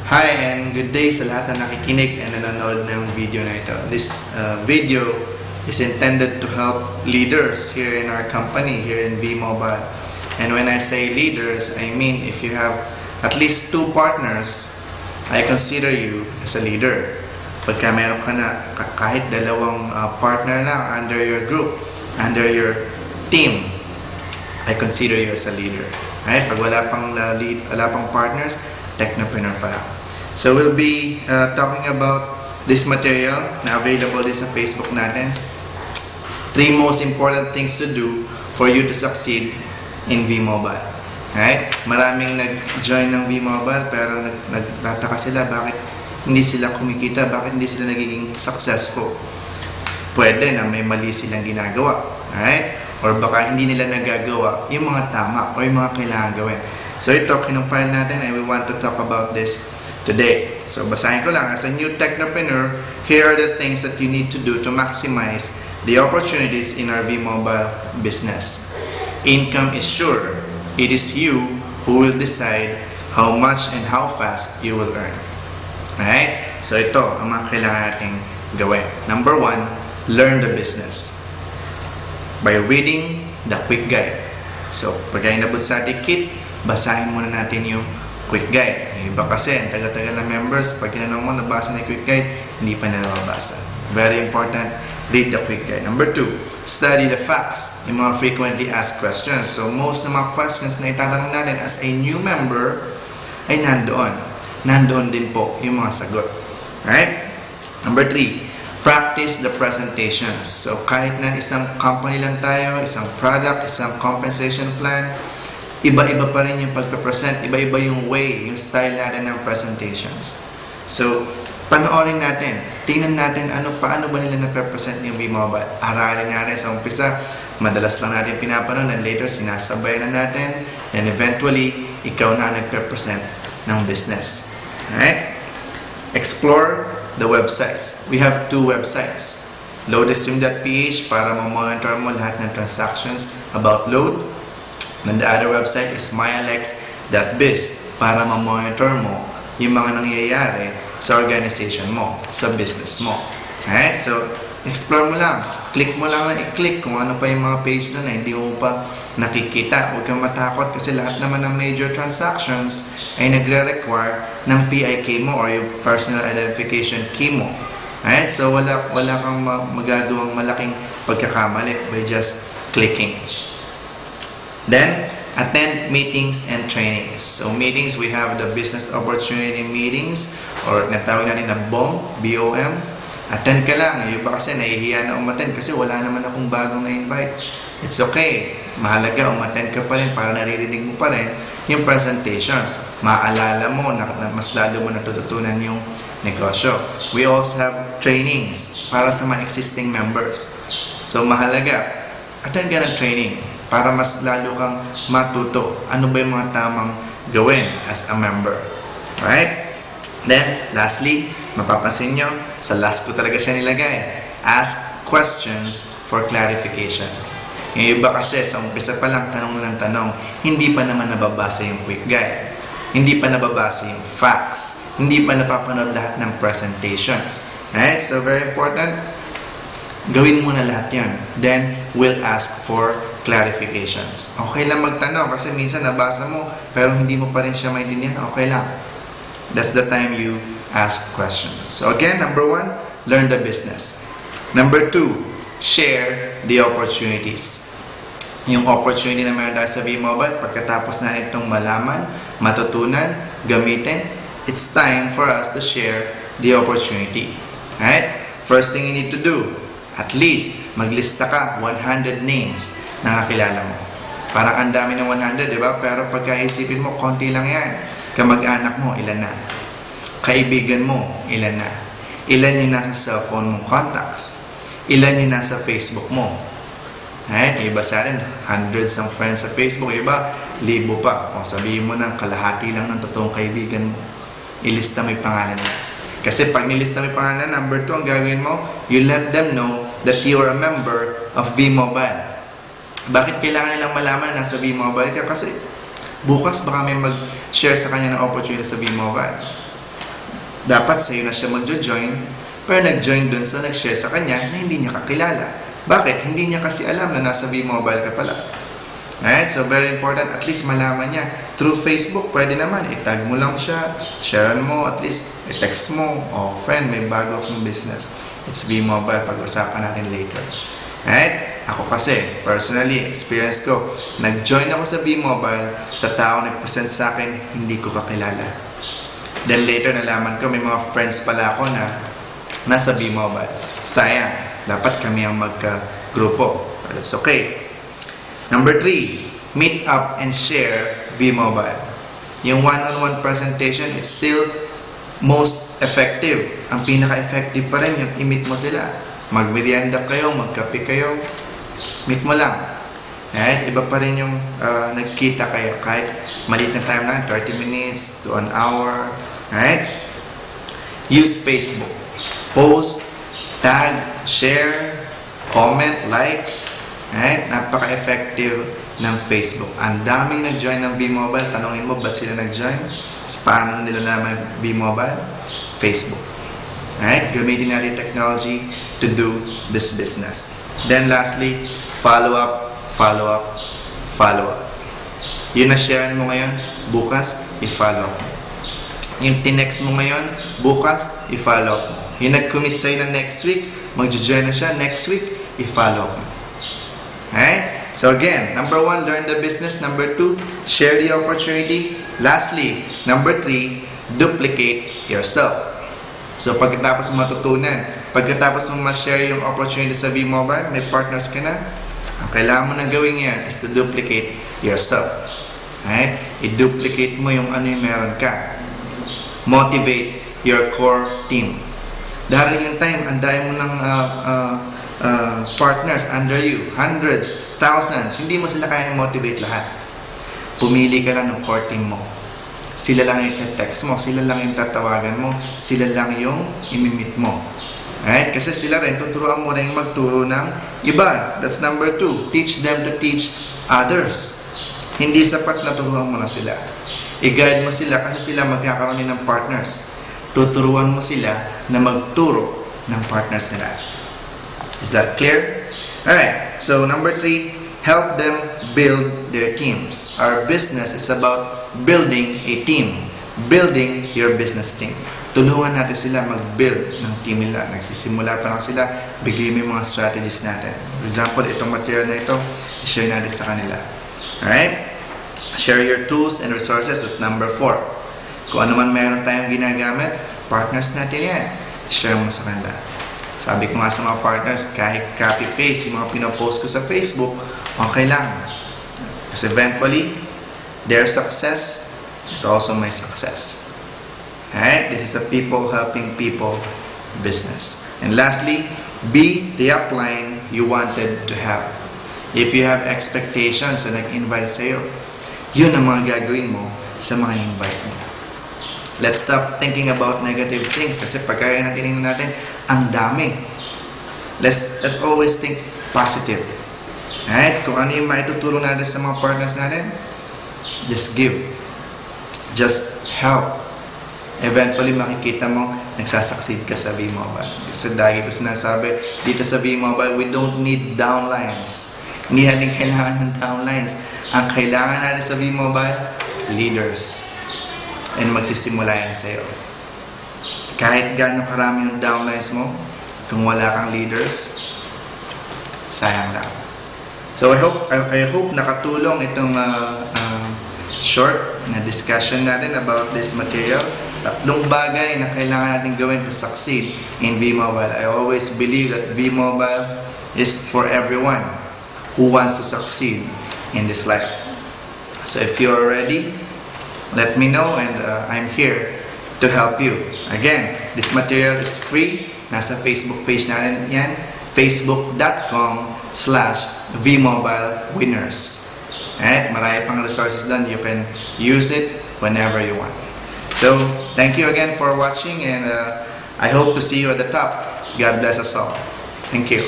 Hi and good day sa lahat na nakikinig and nanonood ng video na ito. This video is intended to help leaders here in our company, here in V-Mobile. And when I say leaders, I mean if you have at least 2 partners, I consider you as a leader. Pagka meron ka na kahit 2 partner lang under your group, under your team, I consider you as a leader. Right? Pag wala pang partners, technopreneur pa lang. So we'll be talking about this material na available din sa Facebook natin. 3 most important things to do for you to succeed in V-Mobile. Right? Maraming nag-join ng V-Mobile pero nagtataka sila bakit hindi sila kumikita, bakit hindi sila nagiging successful. Pwede na may mali silang ginagawa. Right? Or baka hindi nila nagagawa yung mga tama o yung mga kailangan gawin. So ito, kinumpile natin and we want to talk about this today. So basahin ko lang, as a new technopreneur, here are the things that you need to do to maximize the opportunities in our V-Mobile business. Income is sure. It is you who will decide how much and how fast you will earn. Right? So ito ang mga kailangan nating gawin. Number 1, learn the business by reading the quick guide. So pag inabot sa ating kit, basahin muna natin yung quick guide. Iba kasi, ang taga-taga na members, pag tinanong mo, nabasa na yung quick guide, hindi pa na nababasa. Very important, read the quick guide. Number 2, study the facts, yung mga frequently asked questions. So most ng mga questions na itatanong natin as a new member ay nandoon. Nandoon din po yung mga sagot. Right? Number 3, practice the presentations. So kahit na isang company lang tayo, isang product, isang compensation plan, iba-iba pa rin yung pagpe-present, iba-iba yung way, yung style natin ng presentations. So, panoorin natin, tingnan natin paano ba nila na-present yung V-Mobile. Aralin natin sa umpisa, madalas lang natin pinapanood and later sinasabay na natin and eventually, ikaw na ang nagpe-present ng business. Alright? Explore the websites. We have 2 websites. Loadestream.ph para ma-monitor mo lahat ng transactions about load. And the other website is myalex.biz para ma-monitor mo yung mga nangyayari sa organization mo, sa business mo. Alright? So, explore mo lang. Click mo lang na i-click kung ano pa yung mga page na hindi mo pa nakikita. Huwag kang matakot kasi lahat naman ng major transactions ay nagre-require ng PIK mo or yung personal identification key mo. Alright? So, wala kang magagawang malaking pagkakamali by just clicking. Then, attend meetings and trainings. So, meetings, we have the business opportunity meetings or natawag natin na BOM, B-O-M. Attend ka lang. Yung iba kasi nahihiya na umattend kasi wala naman akong bagong na-invite. It's okay. Mahalaga, umattend ka pa rin para naririnig mo pa rin yung presentations. Maalala mo na mas lalo mo natututunan yung negosyo. We also have trainings para sa mga existing members. So, mahalaga, attend ka ng training para mas lalo kang matuto ano ba yung mga tamang gawin as a member. Right? Then, lastly, mapapansin nyo, sa last ko talaga siya nilagay. Ask questions for clarification. Yung iba kasi, sa umpisa pa lang, tanong ng tanong, hindi pa naman nababasa yung quick guide. Hindi pa nababasa yung facts. Hindi pa napapanood lahat ng presentations. Right? So, very important. Gawin mo na lahat yan. Then, we'll ask for clarifications. Okay lang magtanong kasi minsan nabasa mo pero hindi mo pa rin siya maintindihan. Okay lang. That's the time you ask questions. So again, number 1, learn the business. Number 2, share the opportunities. Yung opportunity na meron tayo sa V-Mobile, pagkatapos na itong malaman, matutunan, gamitin, it's time for us to share the opportunity. Right? First thing you need to do, at least maglista ka 100 names na kakilala mo. Parang ang dami ng 100, di ba? Pero pagkaisipin mo, konti lang yan. Kamag-anak mo, ilan na? Kaibigan mo, ilan na? Ilan yung nasa cellphone mong contacts? Ilan yung nasa Facebook mo? Right? Iba sa atin, hundreds ng friends sa Facebook. Iba, 1,000 pa. O sabihin mo ng kalahati lang ng totoong kaibigan mo. Ilista mo yung pangalan mo. Kasi pag nilista mo yung pangalan, number 2, ang gagawin mo, you let them know that you are a member of V-Mobile. Bakit kailangan nilang malaman na nasa V-Mobile ka? Kasi bukas baka may mag-share sa kanya ng opportunity sa V-Mobile. Dapat sa'yo na siya magjo-join, pero nag-join dun sa nag-share sa kanya na hindi niya kakilala. Bakit? Hindi niya kasi alam na nasa V-Mobile ka pala. Alright? So, very important, at least malaman niya. Through Facebook, pwede naman. I-tag mo lang siya, sharean mo, at least i-text mo, oh, friend, may bago akong business. It's V-Mobile, pag-usapan natin later. Alright? Ako kasi, personally, experience ko, nag-join ako sa V-Mobile, sa tao nag-present sa akin, hindi ko kakilala. Then later, nalaman ko, may mga friends pala ako na nasa V-Mobile. Sayang. Dapat kami ang magka-grupo. But it's okay. Number 3, meet up and share V-Mobile. Yung one-on-one presentation is still most effective. Ang pinaka-effective pa rin yung i-meet mo sila. Magmerienda kayo, magkape kayo, meet mo lang. Right? Iba pa rin yung nagkita kayo. Kahit maliit na time lang, 30 minutes to an hour. Right? Use Facebook. Post, tag, share, comment, like. Right? Napaka-effective ng Facebook. Ang daming nag-join ng V-Mobile. Tanungin mo, ba't sila nag-join? Paano nila naman V-Mobile? Facebook. Right? Gamitin natin technology to do this business. Then lastly, follow up, follow up, follow up. Yung na-share mo ngayon, bukas, i-follow up. Yung tinext mo ngayon, bukas, i-follow up. Yung nag-commit sa'yo na next week, mag-join na siya next week, i-follow up. Alright? So again, number 1, learn the business. Number 2, share the opportunity. Lastly, number 3, duplicate yourself. So pagkatapos mo matutunan, pagkatapos mo ma-share yung opportunity sa V-Mobile, may partners ka na, ang kailangan mo na gawin yan is to duplicate yourself. Alright? I-duplicate mo yung ano yung meron ka. Motivate your core team. Darating yung time, andayin mo ng partners under you, hundreds, thousands, hindi mo sila kaya motivate lahat. Pumili ka lang ng core team mo. Sila lang yung text mo, sila lang yung tatawagan mo, sila lang yung imimit mo. Alright? Kasi sila rin, tuturuan mo rin magturo ng iba. That's number 2. Teach them to teach others. Hindi sapat na turuan mo lang sila. I-guide mo sila kasi sila magkakaroon din ng partners. Tuturuan mo sila na magturo ng partners nila. Is that clear? Alright, so number 3, help them build their teams. Our business is about building a team. Building your business team. Tulungan natin sila mag-build ng team nila. Nagsisimula pa lang sila, bigay mo yung mga strategies natin. For example, itong material na ito, share natin sa kanila. Alright? Share your tools and resources. That's number 4. Kung ano man meron tayong ginagamit, partners natin yan. Share mo sa kanila. Sabi ko nga sa mga partners, kahit copy-paste yung mga pinopost ko sa Facebook, okay lang. Kasi eventually, their success is also my success. Alright? This is a people helping people business. And lastly, be the upline you wanted to have. If you have expectations na nag-invite sa'yo, yun ang mga gagawin mo sa mga invite mo. Let's stop thinking about negative things kasi pagkaya na tinignan natin, ang dami. Let's always think positive. Alright? Kung ano yung maitutulong natin sa mga partners natin, just give. Just help. Eventually, makikita mo, nagsasucceed ka sa V-Mobile. Kasi dahil ko sinasabi, dito sa V-Mobile, we don't need downlines. Hindi natin kailangan ng downlines. Ang kailangan natin sa V-Mobile, leaders. And magsisimula yan sa'yo. Kahit gaano karami yung downlines mo, kung wala kang leaders, sayang lang. So I hope nakatulong itong short na discussion natin about this material. Tatlong bagay na kailangan natin gawin to succeed in V-Mobile. I always believe that V-Mobile is for everyone who wants to succeed in this life. So if you're ready, let me know and I'm here to help you. Again, this material is free. Nasa Facebook page natin yan, facebook.com/vmobilewinners. Alright, marami pang resources doon. You can use it whenever you want. So, thank you again for watching and I hope to see you at the top. God bless us all. Thank you.